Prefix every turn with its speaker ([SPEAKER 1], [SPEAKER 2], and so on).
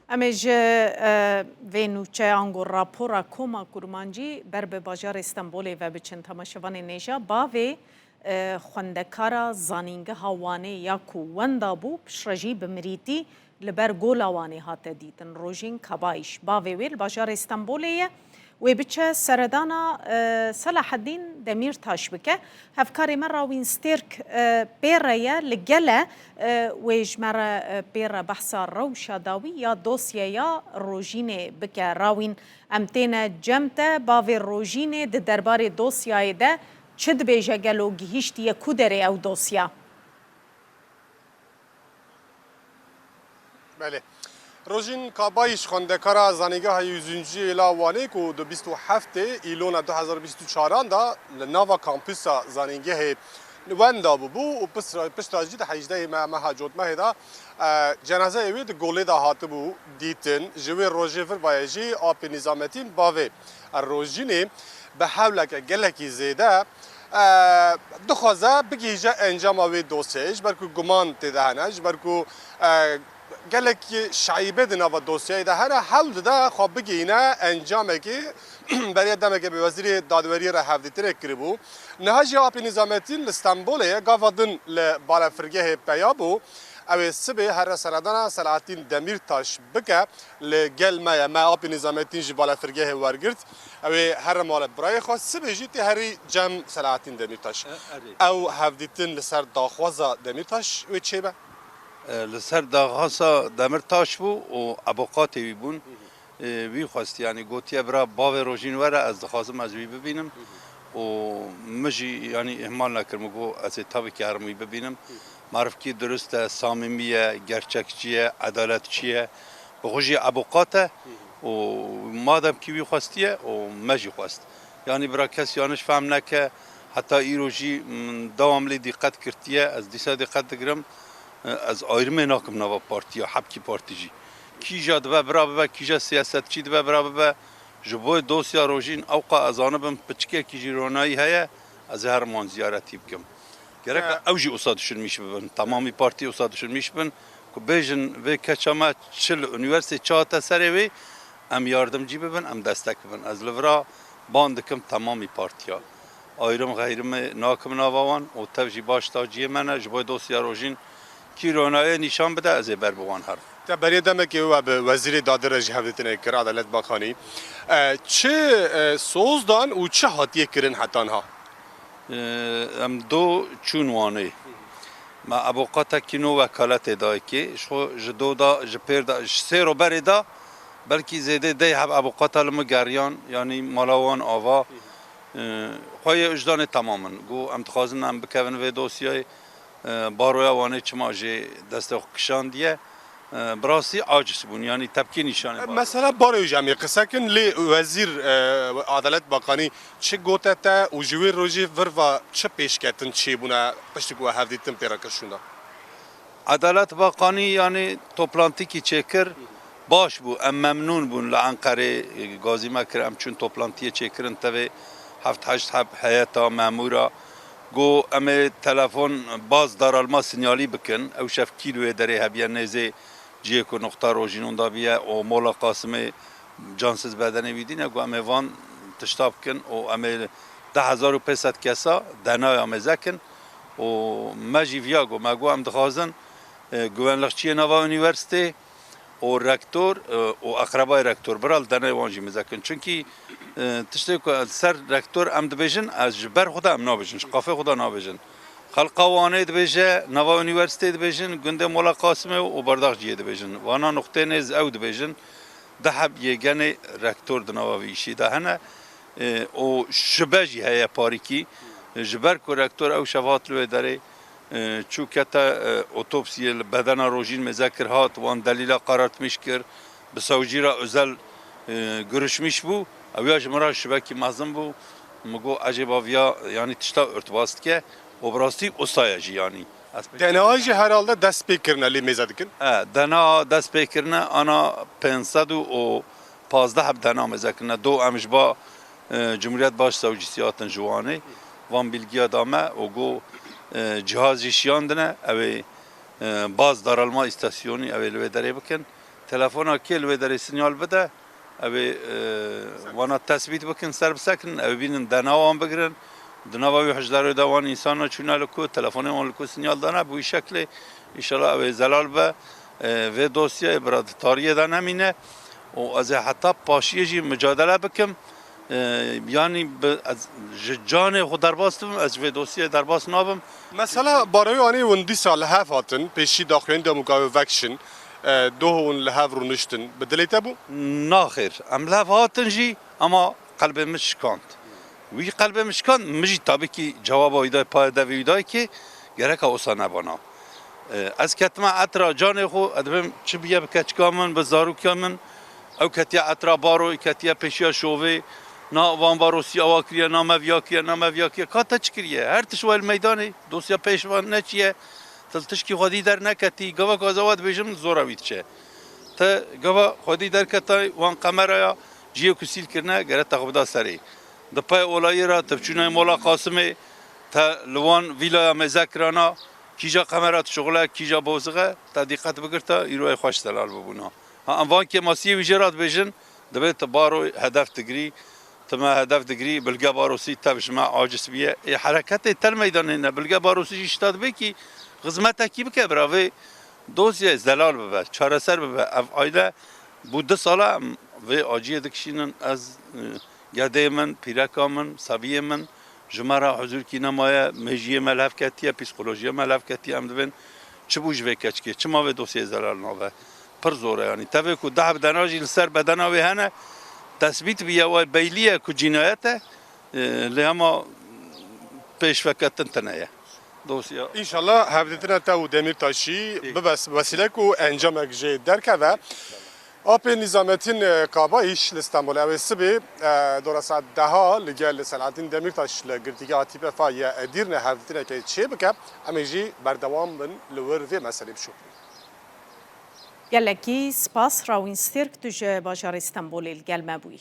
[SPEAKER 1] امیج وینوچه انگور راپورا کوما کرمانجی بر به بازار استانبول و به چند تماشاوان نیجا باوی خوندکارا زانینگه هاوانه یا کووندا بو پشرجی بمریتی لبر گولاوانی هات دیتن روژین کبایش باوی ویل بازار استانبولیه و بچه سردانا صلاح الدین دمیر تاش بکه هفکاری من راوین سترک بیره لگله و جمره بیره بحثا روشا داوی یا دوسیه یا روژینه بکه راوین امتین جمته باوی روژینه ده دربار دوسیه ده چد بیجه گلو گیشتی کودره او دوسیه؟
[SPEAKER 2] بله روژین کابایش خوندکار زانیگاه یوزینجی لاوانی کو دو 27 ایلون 2024 دا لناوا کامپوس زانیگاه وندا بو و پشتاجی ده 18 ماه جوت ماه دا جنازه اوید گوله دا هات بو دیتن جوی روژه ور بایجی آپ نظامتین باوی روژینی به حولک گلکی زیده دخوازه بگیجه انجام اوی دوسیج برکو گمان تدهنج برکو گلک شایبه دنا و دوسیه ده هر حول ده خواب بگینه انجامه که برای دمه که به وزیر دادوری را هفدیتره کربو نهاجی آپی نظامتین استانبوله گاودن لبالا فرگه پیابو او سبه هر سردان سلاطین دمیر تاش بکه لگل ما آپی نظامتین جبالا فرگه ورگرد او هر مال برای خواست سبه جیتی هری جم سلاطین دمیر تاش او هفدیتن لسر داخوازا دمیر تاش و چه به؟
[SPEAKER 3] لسر داغاسا دمرتاش بو و ابوقات وی بون وی خواست یعنی گوتی برا باو روژین وره از دخوازم از وی ببینم و مجی یعنی اهمال نکرم گو از تابی که هرمی ببینم معرف کی درسته صامیمیه گرچکچیه عدالتچیه بخوشی ابوقاته و مادم کی وی خواستیه و مجی خواست یعنی برا کسی یانش فهم نکه حتی ایروژی دوام لی دقت کرتیه از دیسا دقت دگرم از آیرمه ناکم نوا پارتی یا حبکی پارتی جی کی جا دو برابه کی جا سیاست چی دو برابه جبوی دوسیا روژین اوقا از آنه بم پچکه کی جی رونایی هیا از هر مان زیارتی بکم گرک اوجی اصادشون میشه ببن تمامی پارتی اصادشون میشه ببن که بیجن و کچما چل انیورسیته چهات سری وی ام یاردم جی ببن ام دستک ببن از لورا باندکم تمامی پارتیا آیرم غیرم ناکم نواوان و توجی باش تاجیه منه جبوی دوسیا روژین کی رونایی نشان بده از بر بوان حرف.
[SPEAKER 2] تا برای دمه که او به وزیر دادر جهادتنه کرد عدالت باخانی چه سوز دان و چه حاتیه کرن حتی ها؟
[SPEAKER 3] ام دو چونوانه ما ابوقاتا کینو وکالت دای که شو جدو دا جپر دا سه رو بر دا بلکه زیده دی هب ابوقاتا لمگریان یعنی مالاوان آوا خواه اجدان تماما گو ام تخوازن ام بکون و دوسیای بارویا وانه چما جه دست کشاندیه براسی عاجز بون یعنی تبکی نشانه
[SPEAKER 2] مثلا باروی جمعی قصه کن لی وزیر عدالت باقانی چه گوته تا و جوی روژی ور و چه پیش کتن چه بونه پشتی که هفدیتن پیرا کشونده
[SPEAKER 3] عدالت باقانی یعنی توپلانتی کی چکر باش بو ام ممنون بون لعنقره گازی مکر ام چون توپلانتی چکرن تاوی هفت هشت هب حیاتا مامورا گو امه تلفن باز دارالما سینیالی بکن او شف کیلوی داره هبیه نزه جیه که نقطه روژینون دا بیه و مولا قاسم جانسز بدنه ویدینه گو امه وان تشتاب کن و امه 10,500 کسا دنای امه زکن و مجی ویا گو مگو ام دخوازن گوان لخچیه نوا انیورسیته و رکتور و اقربای رکتور برال دنای وانجی مزکن چونکی تشتی که سر رکتور ام دبیجن از جبر خدا ام نابیجن شقافه خدا نابیجن خلق وانه دبیجه نوا انیورسیته دبیجن گنده مولا قاسمه و برداخ جیه دبیجن وانا نقطه نیز او دبیجن ده حب یگن رکتور دنوا ویشی ده هنه و شبجی هیا پاریکی جبر که رکتور او شفات لوی داره چو کتا اوتوپسی بدن روژین مذکر هات وان دلیل قرارت میش کر بسوجی را ازل گرشمیش بو اویاش مرا شبکی مازم بو مگو عجب آویا یعنی تشتا ارتباط که و براستی استایجی یعنی
[SPEAKER 2] دنایج herhalde دست پیکرنه لی میزد کن
[SPEAKER 3] دنا دست پیکرنه آنا 515 دنا مزکرنه دو امش با جمهوریت باش سوجی سیاتن جوانه وان بیلگی دامه و گو جهازی شیاندنه اوی باز دارالما استاسیونی اوی لوی داره بکن تلفن کل و در سینیال بده اوی وانا تثبیت بکن سر بسکن اوی بینن دناوان بگیرن دناوی هجدار دوان انسان چونه لکو تلفن اون لکو سینیال دانه بوی شکل ایشالا اوی زلال به و دوسیه براد تاریه دا نمینه و از حتی پاشیه جی مجادله بکم یعنی از جان خود درباستم از و دوسیه درباست نابم
[SPEAKER 2] مثلا برای آنی وندی سال هف هاتن پیشی داخلین دموگاو وکشن دو اون لحاف رو نشتن بدلیته بو؟
[SPEAKER 3] ناخیر ام لحاف هاتن جی اما قلب مشکاند وی قلب مشکاند مجی تابی که جواب ایدای پای دویدای که گرک اوسا نبانا از کتما اترا جان خو ادبم چه بیه بکچکا من به زاروکا من او کتیا اترا بارو کتیا پیشیا شوه نا وان باروسی آواکریه نا مویاکیه کاتا چکریه هر تشوال میدانی دوسیا پیشوان نچیه تلتشکی خودی در نکتی گوا کازواد بیشم زوراوید چه تا گوا خودی در کتای وان قمریا جیو کسیل کرنه گرت تقبدا سری دپای اولایی را تبچونه مولا قاسمه تا لوان ویلا مذکرانا کیجا قمرات شغله کیجا بوزغه تا دقت بگرتا ایروی خوش دلال ببونا ها وان که ماسی ویجرات بیشن دبیت بارو هدف تگری تما هدف دگری بلگا باروسی تبش ما عاجز بیه حرکت تل میدان نه بلگا باروسی اشتاد بکی خدمت کی بکه براوی دوزی زلال ببه چهار سر ببه آیده بود 2 ساله و آجیه دکشینن از گده من پیرکا من سبیه من جمعه حضور کی نمایه مجیه ملف کتیه پسیکولوژی ملف کتیه هم دبن چه بوج وکچ که چه ما و دوسیه زلال نوه پر زوره یعنی تبه کو ده بدناجی سر بدناوی هنه تثبیت بیا و بیلیه کو جنایته لهما پیش فکتن تنایه دوسیا
[SPEAKER 2] انشالله هفدتنا تا دمیر تاشی ببس وسیله کو انجام اگجه درکه و آپ نظامتین کابایش لستانبول اوی سبی دورا ساعت 10 لگل سلعتین دمیرتاش لگرتیگه آتیپ فایه دیرنه هفدتنا که چه بکه امیجی بردوام من لور و مسئله بشو
[SPEAKER 1] گلکی سپاس راوین سترک تو باجار استانبول گلمه بوی